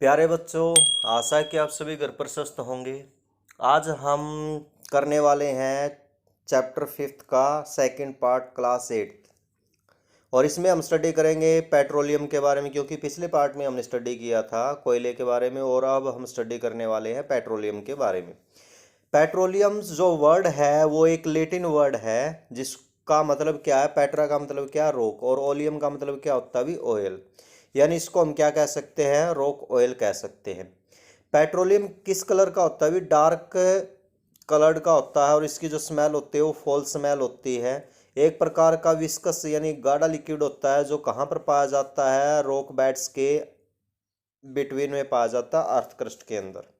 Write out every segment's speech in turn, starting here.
प्यारे बच्चों, आशा है कि आप सभी घर पर स्वस्थ होंगे। आज हम करने वाले हैं चैप्टर 5 का सेकंड पार्ट क्लास 8 और इसमें हम स्टडी करेंगे पेट्रोलियम के बारे में, क्योंकि पिछले पार्ट में हमने स्टडी किया था कोयले के बारे में और अब हम स्टडी करने वाले हैं पेट्रोलियम के बारे में। पेट्रोलियम जो वर्ड है वो एक लैटिन वर्ड है जिसका मतलब क्या है। पेट्रा का मतलब क्या है, रोक, और ओलियम का मतलब क्या होता है भी, ऑयल। यानी इसको हम क्या कह सकते हैं, रोक ऑयल कह सकते हैं। पेट्रोलियम किस कलर का होता है भी, डार्क कलर्ड का होता है और इसकी जो स्मेल होती है वो फॉल स्मेल होती है। एक प्रकार का विस्कस यानी गाढ़ा लिक्विड होता है जो कहाँ पर पाया जाता है, रॉक बेड्स के बिटवीन में पाया जाता है, अर्थ क्रस्ट के अंदर।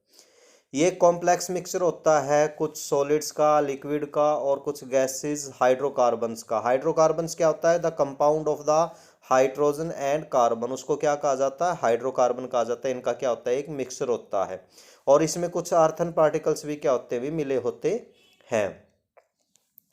ये कॉम्प्लेक्स मिक्सचर होता है कुछ सॉलिड्स का, लिक्विड का और कुछ गैसेस, हाइड्रोकार्बन्स का। हाइड्रोकार्बन्स क्या होता है, the compound of the hydrogen and carbon, उसको क्या कहा जाता है, हाइड्रोकार्बन कहा जाता है। इनका क्या होता है, एक मिक्सचर होता है और इसमें कुछ अर्थन पार्टिकल्स भी क्या होते हैं, भी मिले होते हैं।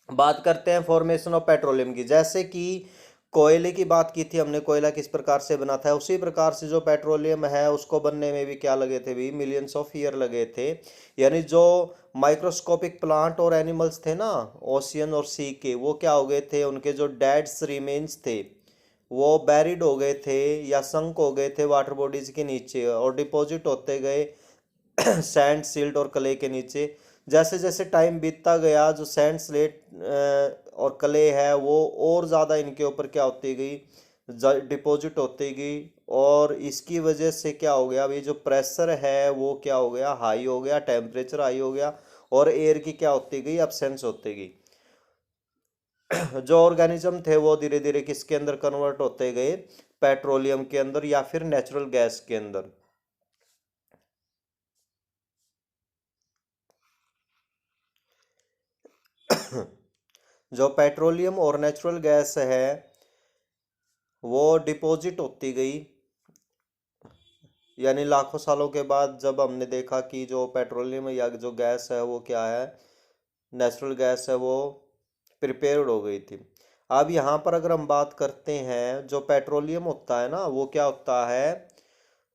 बात करते हैं फॉर्मेशन ऑफ पेट्रोलियम की। जैसे कि कोयले की बात की थी हमने, कोयला किस प्रकार से बना था, उसी प्रकार से जो पेट्रोलियम है उसको बनने में भी क्या लगे थे भी, मिलियंस ऑफ ईयर लगे थे। यानी जो माइक्रोस्कोपिक प्लांट और एनिमल्स थे ना, ओशियन और सी के, वो क्या हो गए थे, उनके जो डेड्स रिमेन्स थे वो बैरिड हो गए थे या संक हो गए थे वाटर बॉडीज के नीचे और डिपॉजिट होते गए सैंड, सिल्ट और क्ले के नीचे। जैसे जैसे टाइम बीतता गया जो सैंड, स्लेट और क्ले है वो और ज़्यादा इनके ऊपर क्या होती गई, डिपॉजिट होती गई। और इसकी वजह से क्या हो गया, अभी जो प्रेशर है वो क्या हो गया, हाई हो गया, टेम्परेचर हाई हो गया और एयर की क्या होती गई, एब्सेंस होती गई। जो ऑर्गेनिज्म थे वो धीरे धीरे किसके अंदर कन्वर्ट होते गए, पेट्रोलियम के अंदर या फिर नेचुरल गैस के अंदर। जो पेट्रोलियम और नेचुरल गैस है वो डिपॉजिट होती गई, यानी लाखों सालों के बाद जब हमने देखा कि जो पेट्रोलियम या जो गैस है वो क्या है, नेचुरल गैस है, वो प्रिपेयर्ड हो गई थी। अब यहाँ पर अगर हम बात करते हैं, जो पेट्रोलियम होता है ना वो क्या होता है,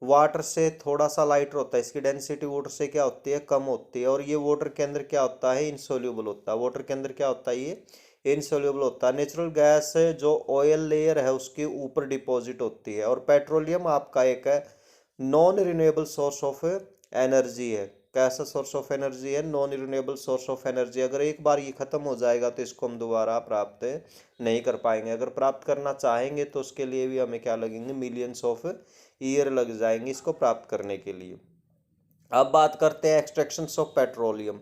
वाटर से थोड़ा सा लाइटर होता है, इसकी डेंसिटी वाटर से क्या होती है, कम होती है। और ये वाटर के अंदर क्या होता है, इनसोल्यूबल होता है। वाटर के अंदर क्या होता है, ये इनसोल्यूबल होता है। नेचुरल गैस जो ऑयल लेयर है उसके ऊपर डिपॉजिट होती है। और पेट्रोलियम आपका एक है non renewable source of energy है। कैसा सोर्स ऑफ एनर्जी है, non renewable source of energy. अगर एक बार ये खत्म हो जाएगा तो इसको हम दोबारा प्राप्त नहीं कर पाएंगे। अगर प्राप्त करना चाहेंगे तो उसके लिए भी हमें क्या लगेंगे, मिलियंस ऑफ ईयर लग जाएंगे इसको प्राप्त करने के लिए। अब बात करते हैं extractions of petroleum.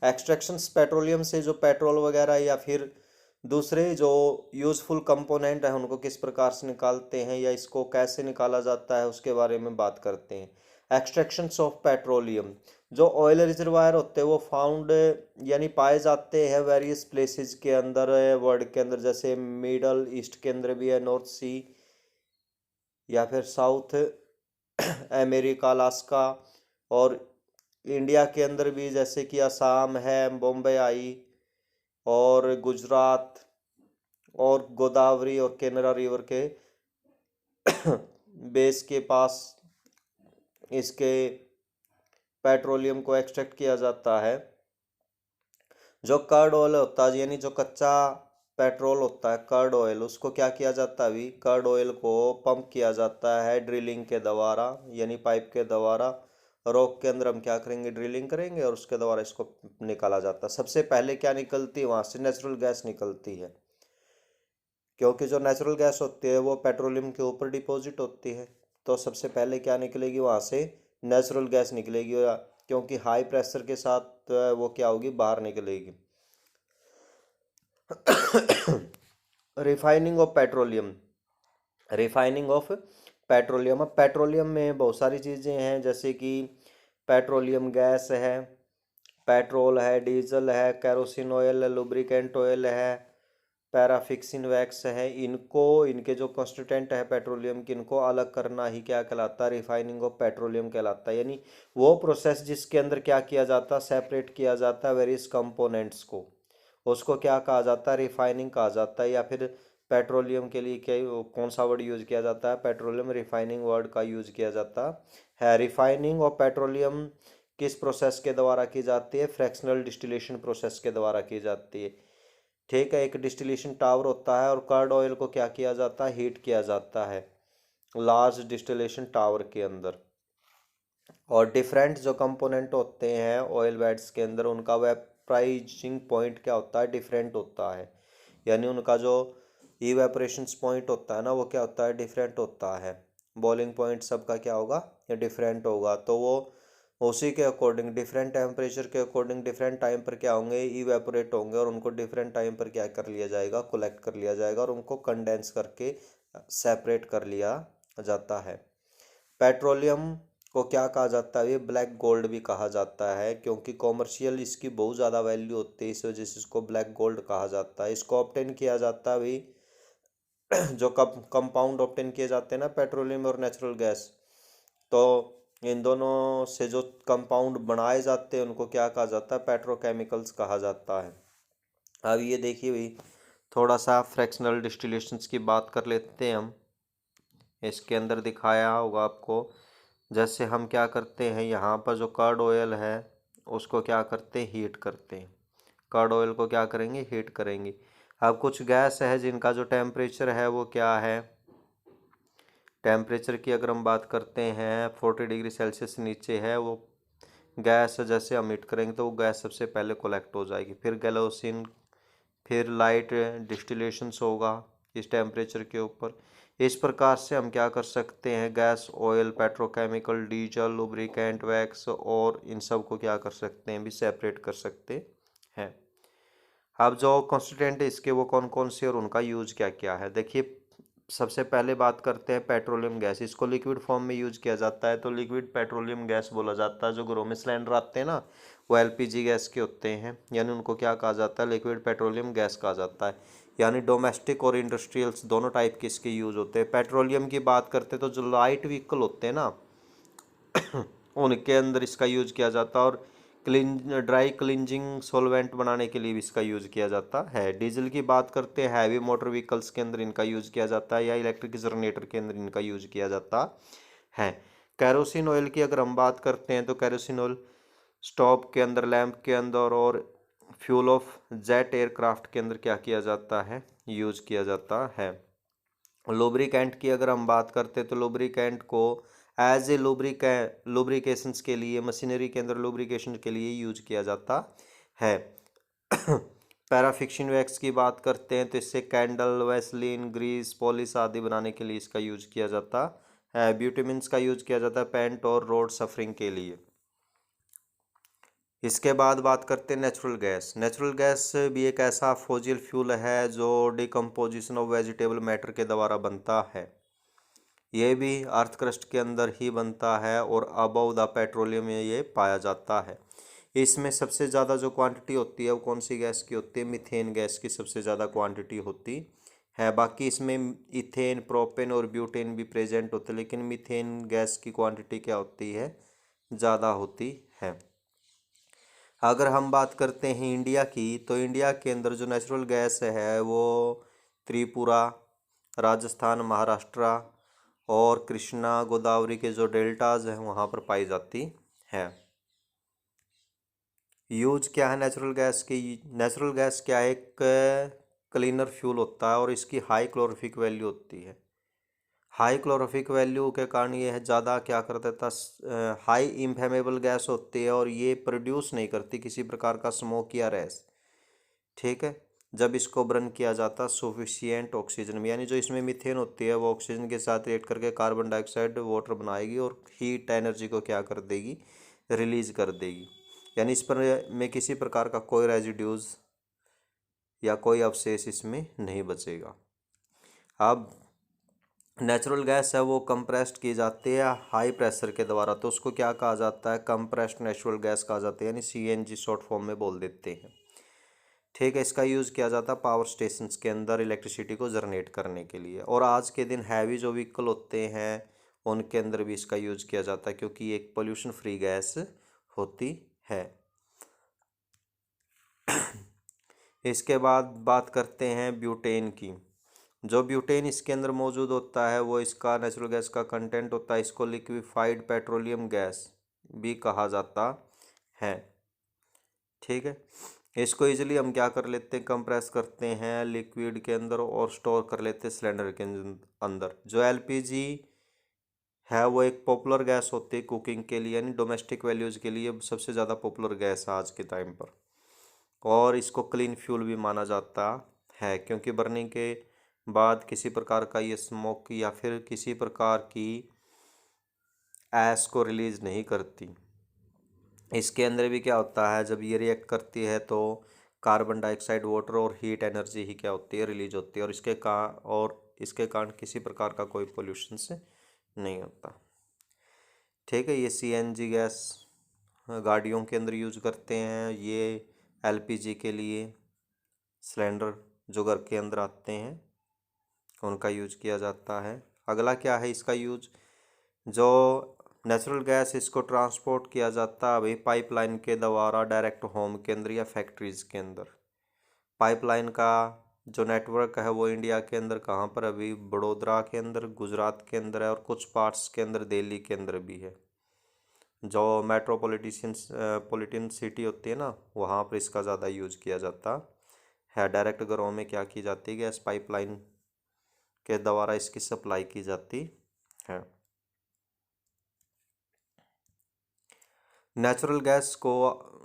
Extractions petroleum से जो पेट्रोल वगैरह या फिर दूसरे जो यूजफुल कंपोनेंट है उनको किस प्रकार से निकालते हैं या इसको कैसे निकाला जाता है उसके बारे में बात करते हैं। एक्सट्रैक्शंस ऑफ पेट्रोलियम, जो ऑयल रिजर्वायर होते हैं वो फाउंड यानी पाए जाते हैं वेरियस प्लेसेस के अंदर वर्ल्ड के अंदर। जैसे मिडल ईस्ट के अंदर भी है, नॉर्थ सी या फिर साउथ अमेरिका, अलास्का, और इंडिया के अंदर भी जैसे कि असम है, बॉम्बे आई और गुजरात और गोदावरी और केनरा रिवर के बेस के पास इसके पेट्रोलियम को एक्सट्रैक्ट किया जाता है। जो कर्ड ऑयल होता है यानी जो कच्चा पेट्रोल होता है, कर्ड ऑयल, उसको क्या किया जाता है अभी, कर्ड ऑयल को पंप किया जाता है ड्रिलिंग के द्वारा, यानी पाइप के द्वारा। रॉक के अंदर हम क्या करेंगे, ड्रिलिंग करेंगे और उसके द्वारा इसको निकाला जाता है। सबसे पहले क्या निकलती है, वहाँ से नेचुरल गैस निकलती है, क्योंकि जो नेचुरल गैस होती है वो पेट्रोलियम के ऊपर डिपॉजिट होती है। तो सबसे पहले क्या निकलेगी, वहाँ से नेचुरल गैस निकलेगी, क्योंकि हाई प्रेशर के साथ वो क्या होगी, बाहर निकलेगी। Refining of petroleum, refining of petroleum. अब पेट्रोलियम में बहुत सारी चीज़ें हैं, जैसे कि पेट्रोलियम गैस है, पेट्रोल है, डीजल है, कैरोसिन ऑयल है, लुब्रिकेंट ऑयल है, पैराफिक्सिन वैक्स है। इनको, इनके जो कॉन्स्टिट्यूएंट है पेट्रोलियम के, इनको अलग करना ही क्या कहलाता है, रिफाइनिंग ऑफ पेट्रोलियम कहलाता है। यानी वो प्रोसेस जिसके अंदर क्या किया जाता है, सेपरेट किया जाता है वेरियस कंपोनेंट्स को, उसको क्या कहा जाता है, रिफाइनिंग कहा जाता है। या फिर पेट्रोलियम के लिए क्या कौन सा वर्ड यूज किया जाता है? पेट्रोलियम रिफाइनिंग वर्ड का यूज किया जाता है। रिफाइनिंग और पेट्रोलियम किस प्रोसेस के द्वारा की जाती है? फ्रैक्शनल डिस्टिलेशन प्रोसेस के द्वारा की जाती है। ठीक है, एक डिस्टिलेशन टावर होता है और कर्ड ऑयल को क्या किया जाता है? हीट किया जाता है लार्ज डिस्टिलेशन टावर के अंदर। और डिफरेंट जो कंपोनेंट होते हैं ऑयल बेड्स के अंदर, उनका वेपराइजिंग पॉइंट क्या होता है? डिफरेंट होता है। यानी उनका जो इवेपोरेशन पॉइंट होता है ना, वो क्या होता है? डिफरेंट होता है। बॉइलिंग पॉइंट सबका क्या होगा? ये डिफरेंट होगा। तो वो उसी के अकॉर्डिंग डिफरेंट टेम्परेचर के अकॉर्डिंग डिफरेंट टाइम पर क्या होंगे? इवेपोरेट होंगे, और उनको डिफरेंट टाइम पर क्या कर लिया जाएगा? कलेक्ट कर लिया जाएगा, और उनको कंडेंस करके सेपरेट कर लिया जाता है। पेट्रोलियम को क्या कहा जाता है? ये ब्लैक गोल्ड भी कहा जाता है, क्योंकि कॉमर्शियल इसकी बहुत ज़्यादा वैल्यू होती है, इस वजह से इसको ब्लैक गोल्ड कहा जाता है। इसको ऑब्टेन किया जाता है भाई जो कंपाउंड ऑब्टेन किए जाते हैं ना, पेट्रोलियम और नेचुरल गैस, तो इन दोनों से जो कंपाउंड बनाए जाते हैं उनको क्या कहा जाता है? पेट्रोकेमिकल्स कहा जाता है। अब ये देखिए भाई, थोड़ा सा फ्रैक्शनल डिस्टिलेशंस की बात कर लेते हैं हम। इसके अंदर दिखाया होगा आपको, जैसे हम क्या करते हैं, यहाँ पर जो कर्ड ऑयल है उसको क्या करते हैं? हीट करते हैं। कर्ड ऑयल को क्या करेंगे? हीट करेंगे। अब कुछ गैस है जिनका जो टेम्परेचर है वो क्या है? टेम्परेचर की अगर हम बात करते हैं 40 डिग्री सेल्सियस नीचे है, वो गैस जैसे हम हीट करेंगे तो वो गैस सबसे पहले कोलेक्ट हो जाएगी, फिर गैलोसिन, फिर लाइट डिस्टिलेशंस होगा इस टेम्परेचर के ऊपर। इस प्रकार से हम क्या कर सकते हैं? Gas, oil, petrochemical, diesel, lubricant, wax और इन सब को क्या कर सकते हैं? भी सेपरेट कर सकते हैं। अब जो कॉन्स्टिट्यूएंट है इसके वो कौन कौन से और उनका यूज क्या क्या है? देखिए, सबसे पहले बात करते हैं पेट्रोलियम गैस। इसको लिक्विड फॉर्म में यूज किया जाता है तो लिक्विड पेट्रोलियम गैस बोला जाता है। जो घरों में सिलेंडर आते हैं ना, वो एलपीजी गैस के होते हैं, यानी उनको क्या कहा जाता है? लिक्विड पेट्रोलियम गैस कहा जाता है। यानी डोमेस्टिक और इंडस्ट्रियल्स दोनों टाइप के इसके यूज होते हैं। पेट्रोलियम की बात करते हैं तो जो लाइट व्हीकल होते हैं ना उनके अंदर इसका यूज किया जाता है, और ड्राई क्लिंजिंग सॉल्वेंट बनाने के लिए भी इसका यूज किया जाता है। डीजल की बात करते हैं, हैवी मोटर व्हीकल्स के अंदर इनका यूज किया जाता है, या इलेक्ट्रिक जनरेटर के अंदर इनका यूज किया जाता है। कैरोसिन ऑयल की अगर हम बात करते हैं तो कैरोसिन ऑयल स्टोव के अंदर, लैंप के अंदर और फ्यूल ऑफ जेट एयरक्राफ्ट के अंदर क्या किया जाता है? यूज किया जाता है। लुब्रिकेंट की अगर हम बात करते हैं तो लुब्रिकेंट को एज ए लुब्रिकेशंस के लिए, मशीनरी के अंदर लुब्रिकेशन के लिए यूज किया जाता है। पैराफिक्शन वैक्स की बात करते हैं तो इससे कैंडल, वैसलीन, ग्रीस, पॉलिश आदि बनाने के लिए इसका यूज किया जाता है। ब्यूटेमिन्स का यूज किया जाता है पेंट और रोड सफरिंग के लिए। इसके बाद बात करते हैं नेचुरल गैस। नेचुरल गैस भी एक ऐसा फॉसिल फ्यूल है जो डिकम्पोजिशन ऑफ वेजिटेबल मैटर के द्वारा बनता है। ये भी अर्थ क्रस्ट के अंदर ही बनता है और अबव द पेट्रोलियम में ये पाया जाता है। इसमें सबसे ज़्यादा जो क्वांटिटी होती है वो कौन सी गैस की होती है? मीथेन गैस की सबसे ज़्यादा क्वांटिटी होती है। बाकी इसमें इथेन, प्रोपेन और ब्यूटेन भी प्रेजेंट होते हैं, लेकिन मीथेन गैस की क्वांटिटी क्या होती है? ज़्यादा होती है। अगर हम बात करते हैं इंडिया की, तो इंडिया के अंदर जो नेचुरल गैस है वो त्रिपुरा, राजस्थान, महाराष्ट्र और कृष्णा गोदावरी के जो डेल्टाज हैं वहाँ पर पाई जाती है। यूज क्या है नेचुरल गैस की? नेचुरल गैस क्या है? एक क्लीनर फ्यूल होता है और इसकी हाई क्लोरोफिक वैल्यू होती है। हाई क्लोरोफिक वैल्यू के कारण ये है ज़्यादा क्या कर देता, हाई इन्फ्लेमेबल गैस होती है और ये प्रोड्यूस नहीं करती किसी प्रकार का स्मोक या रैस। ठीक है, जब इसको बर्न किया जाता सफिशिएंट ऑक्सीजन में, यानी जो इसमें मीथेन होती है वो ऑक्सीजन के साथ रिएक्ट करके कार्बन डाइऑक्साइड वाटर बनाएगी और हीट एनर्जी को क्या कर देगी? रिलीज कर देगी। यानी इस पर में किसी प्रकार का कोई रेजिड्यूज या कोई अवशेष इसमें नहीं बचेगा। अब नेचुरल गैस है वो कंप्रेस्ड की जाती है हाई प्रेशर के द्वारा, तो उसको क्या कहा जाता है? कंप्रेस्ड नेचुरल गैस कहा जाता है, यानी सीएनजी शॉर्ट फॉर्म में बोल देते हैं। ठीक है, इसका यूज़ किया जाता है पावर स्टेशंस के अंदर इलेक्ट्रिसिटी को जनरेट करने के लिए, और आज के दिन हैवी जो व्हीकल होते हैं उनके अंदर भी इसका यूज़ किया जाता है, क्योंकि ये एक पोल्यूशन फ्री गैस होती है। इसके बाद बात करते हैं ब्यूटेन की। जो ब्यूटेन इसके अंदर मौजूद होता है वो इसका नेचुरल गैस का कंटेंट होता है, इसको लिक्विफाइड पेट्रोलियम गैस भी कहा जाता है। ठीक है, इसको इजीली हम क्या कर लेते हैं, कंप्रेस करते हैं लिक्विड के अंदर और स्टोर कर लेते हैं सिलेंडर के अंदर। जो एलपीजी है वो एक पॉपुलर गैस होती है कुकिंग के लिए, यानी डोमेस्टिक वैल्यूज़ के लिए सबसे ज़्यादा पॉपुलर गैस है आज के टाइम पर। और इसको क्लीन फ्यूल भी माना जाता है, क्योंकि बर्निंग के बाद किसी प्रकार का ये स्मोक या फिर किसी प्रकार की ऐश को रिलीज़ नहीं करती। इसके अंदर भी क्या होता है, जब ये रिएक्ट करती है तो कार्बन डाइऑक्साइड, वाटर और हीट एनर्जी ही क्या होती है, रिलीज होती है, और इसके कारण किसी प्रकार का कोई पोल्यूशन से नहीं होता। ठीक है, ये सीएनजी गैस गाड़ियों के अंदर यूज करते हैं, ये एलपीजी के लिए सिलेंडर जो घर के अंदर आते हैं उनका यूज किया जाता है। अगला क्या है इसका यूज, जो नेचुरल गैस इसको ट्रांसपोर्ट किया जाता है अभी पाइपलाइन के द्वारा डायरेक्ट होम के अंदर या फैक्ट्रीज के अंदर। पाइपलाइन का जो नेटवर्क है वो इंडिया के अंदर कहाँ पर, अभी बड़ौदा के अंदर, गुजरात के अंदर है, और कुछ पार्ट्स के अंदर दिल्ली के अंदर भी है। जो पॉलिटिन सिटी होती है ना, वहाँ पर इसका ज़्यादा यूज किया जाता है। डायरेक्ट घरों में क्या की जाती है, गैस पाइपलाइन के द्वारा इसकी सप्लाई की जाती है। नेचुरल गैस को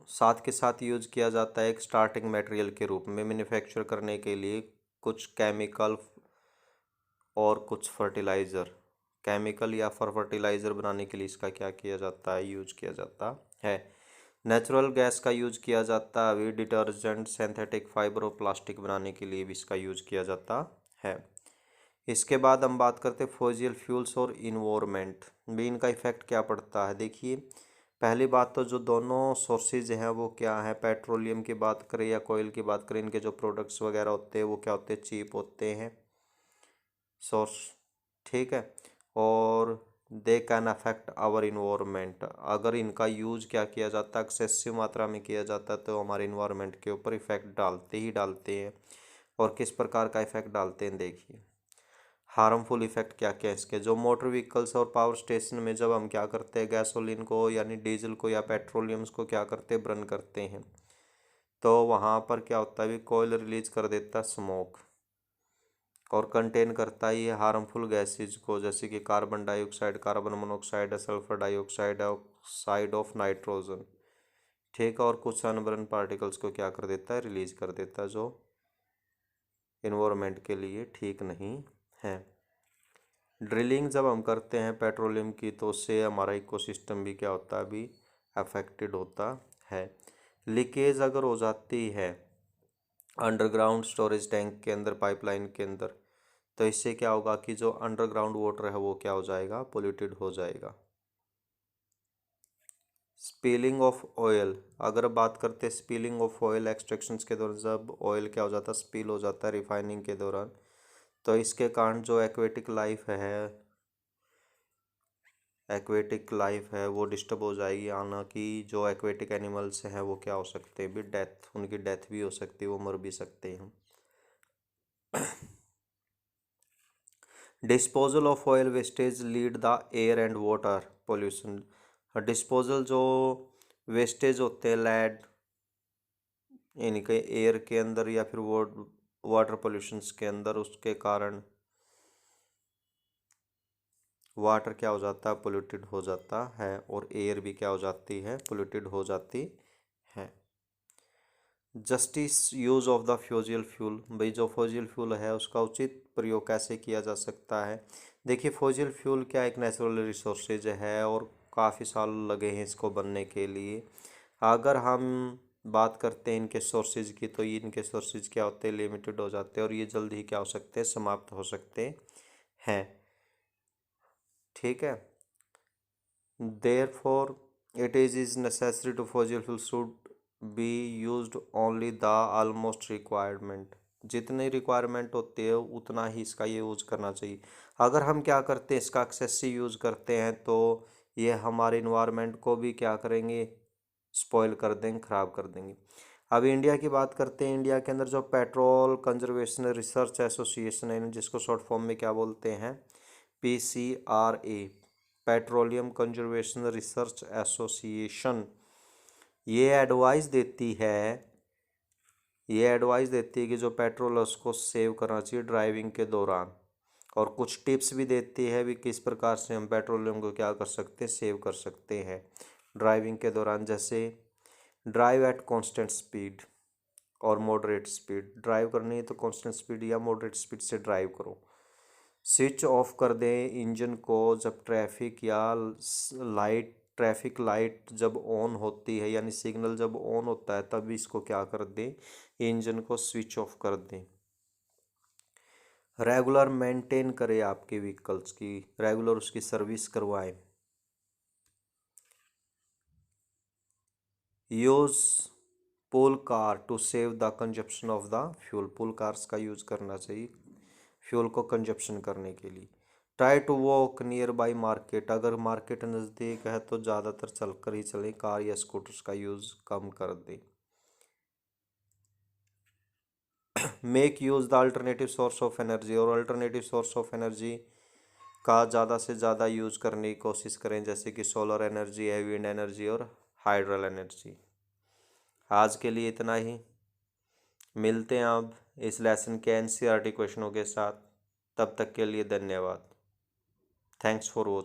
साथ के साथ यूज किया जाता है एक स्टार्टिंग मटेरियल के रूप में मैन्युफैक्चर करने के लिए कुछ केमिकल और कुछ फर्टिलाइज़र। केमिकल या फर्टिलाइज़र बनाने के लिए इसका क्या किया जाता है, यूज किया जाता है। नेचुरल गैस का यूज किया जाता है अभी डिटर्जेंट, सिंथेटिक फाइबर और प्लास्टिक बनाने के लिए भी इसका यूज किया जाता है। इसके बाद हम बात करते हैं फॉसिल फ्यूल्स और इन्वायरमेंट भी, इनका इफेक्ट क्या पड़ता है। देखिए, पहली बात तो जो दोनों सोर्सेज हैं वो क्या है, पेट्रोलियम की बात करें या कोयल की बात करें, इनके जो प्रोडक्ट्स वगैरह होते हैं वो क्या होते हैं, चीप होते हैं सोर्स। ठीक है, और they can affect our environment. अगर इनका यूज क्या किया जाता है, एक्सेसिव मात्रा में किया जाता है तो हमारे इन्वायरमेंट के ऊपर इफेक्ट डालते ही डालते हैं। और किस प्रकार का इफेक्ट डालते हैं, देखिए हार्मफुल इफेक्ट क्या क्या है इसके। जो मोटर व्हीकल्स और पावर स्टेशन में जब हम क्या करते हैं, गैसोलीन को यानी डीजल को या पेट्रोलियम्स को क्या करते हैं, बर्न करते हैं, तो वहाँ पर क्या होता है, भी कोयल रिलीज कर देता है स्मोक, और कंटेन करता है ये हार्मफुल गैसेज को, जैसे कि carbon dioxide, carbon monoxide, sulphur dioxide, oxide of nitrogen. ठीक है, और कुछ अनबर्न पार्टिकल्स को क्या कर देता है, रिलीज कर देता है, जो इन्वायरमेंट के लिए ठीक नहीं है। ड्रिलिंग जब हम करते हैं पेट्रोलियम की तो उससे हमारा इकोसिस्टम भी क्या होता है, अभी अफेक्टेड होता है। लीकेज अगर हो जाती है अंडरग्राउंड स्टोरेज टैंक के अंदर, पाइपलाइन के अंदर, तो इससे क्या होगा कि जो अंडरग्राउंड वाटर है वो क्या हो जाएगा, पोल्यूटेड हो जाएगा। स्पिलिंग ऑफ ऑयल, अगर बात करते हैं स्पिलिंग ऑफ ऑयल एक्सट्रैक्शंस के दौरान, जब ऑयल क्या हो जाता है, स्पिल हो जाता है रिफाइनिंग के दौरान, तो इसके कारण जो एक्वेटिक लाइफ है वो डिस्टर्ब हो जाएगी, आना कि जो एक्वेटिक एनिमल्स हैं वो क्या हो सकते हैं, भी उनकी डेथ भी हो सकती है, वो मर भी सकते हैं। Disposal of oil wastage lead the air and water pollution. Disposal जो वेस्टेज होते हैं लैड इनके एयर के अंदर या फिर वो वाटर पोल्यूशंस के अंदर, उसके कारण वाटर क्या हो जाता है, पोल्यूटेड हो जाता है, और एयर भी क्या हो जाती है, पोल्यूटेड हो जाती है। Justice use of the fossil fuel, भाई जो फ्यूजियल फ्यूल है उसका उचित प्रयोग कैसे किया जा सकता है। देखिए, फ्यूजियल फ्यूल क्या एक नेचुरल रिसोर्सेज है और काफ़ी साल लगे हैं इसको बनने के लिए। अगर हम बात करते हैं इनके सोर्सेज की, तो ये इनके सोर्सेज क्या होते हैं, लिमिटेड हो जाते हैं, और ये जल्द ही क्या हो सकते हैं, समाप्त हो सकते हैं। ठीक है, therefore it is necessary to fossil fuel should be used only the almost requirement। जितनी रिक्वायरमेंट होती है उतना ही इसका ये यूज़ करना चाहिए। अगर हम क्या करते हैं, इसका एक्सेसिव यूज़ करते हैं तो ये हमारे इन्वायरमेंट को भी क्या करेंगे, स्पॉइल कर देंगे, ख़राब कर देंगे। अब इंडिया की बात करते हैं। इंडिया के अंदर जो पेट्रोल कंजर्वेशन रिसर्च एसोसिएशन है, जिसको शॉर्ट फॉर्म में क्या बोलते हैं, PCRA, petroleum conservation research association, ये एडवाइस देती है कि जो पेट्रोल है उसको सेव करना चाहिए ड्राइविंग के दौरान, और कुछ टिप्स भी देती है भी किस प्रकार से हम पेट्रोलियम को क्या कर सकते हैं, सेव कर सकते हैं ड्राइविंग के दौरान। जैसे ड्राइव एट कांस्टेंट स्पीड और मॉडरेट स्पीड, ड्राइव करनी है तो कांस्टेंट स्पीड या मॉडरेट स्पीड से ड्राइव करो। स्विच ऑफ कर दें इंजन को जब ट्रैफिक लाइट जब ऑन होती है, यानी सिग्नल जब ऑन होता है तब इसको क्या कर दें, इंजन को स्विच ऑफ कर दें। रेगुलर मेंटेन करें आपके व्हीकल्स की, रेगुलर उसकी सर्विस करवाएं। Use pool car to save the consumption of the fuel, pool cars का यूज़ करना चाहिए फ्यूल को कंजप्शन करने के लिए। Try to walk near by market, अगर मार्केट नज़दीक है तो ज़्यादातर चल कर ही चलें, कार या स्कूटर्स का यूज़ कम कर दें। Make use the alternative source of energy, और अल्टरनेटिव सोर्स ऑफ एनर्जी का ज़्यादा से ज़्यादा यूज़ करने की कोशिश करें, जैसे कि सोलर एनर्जी है, विंड एनर्जी और हाइड्रल एनर्जी। आज के लिए इतना ही, मिलते हैं अब इस लेसन के NCERT क्वेश्चनों के साथ। तब तक के लिए धन्यवाद। Thanks for watching.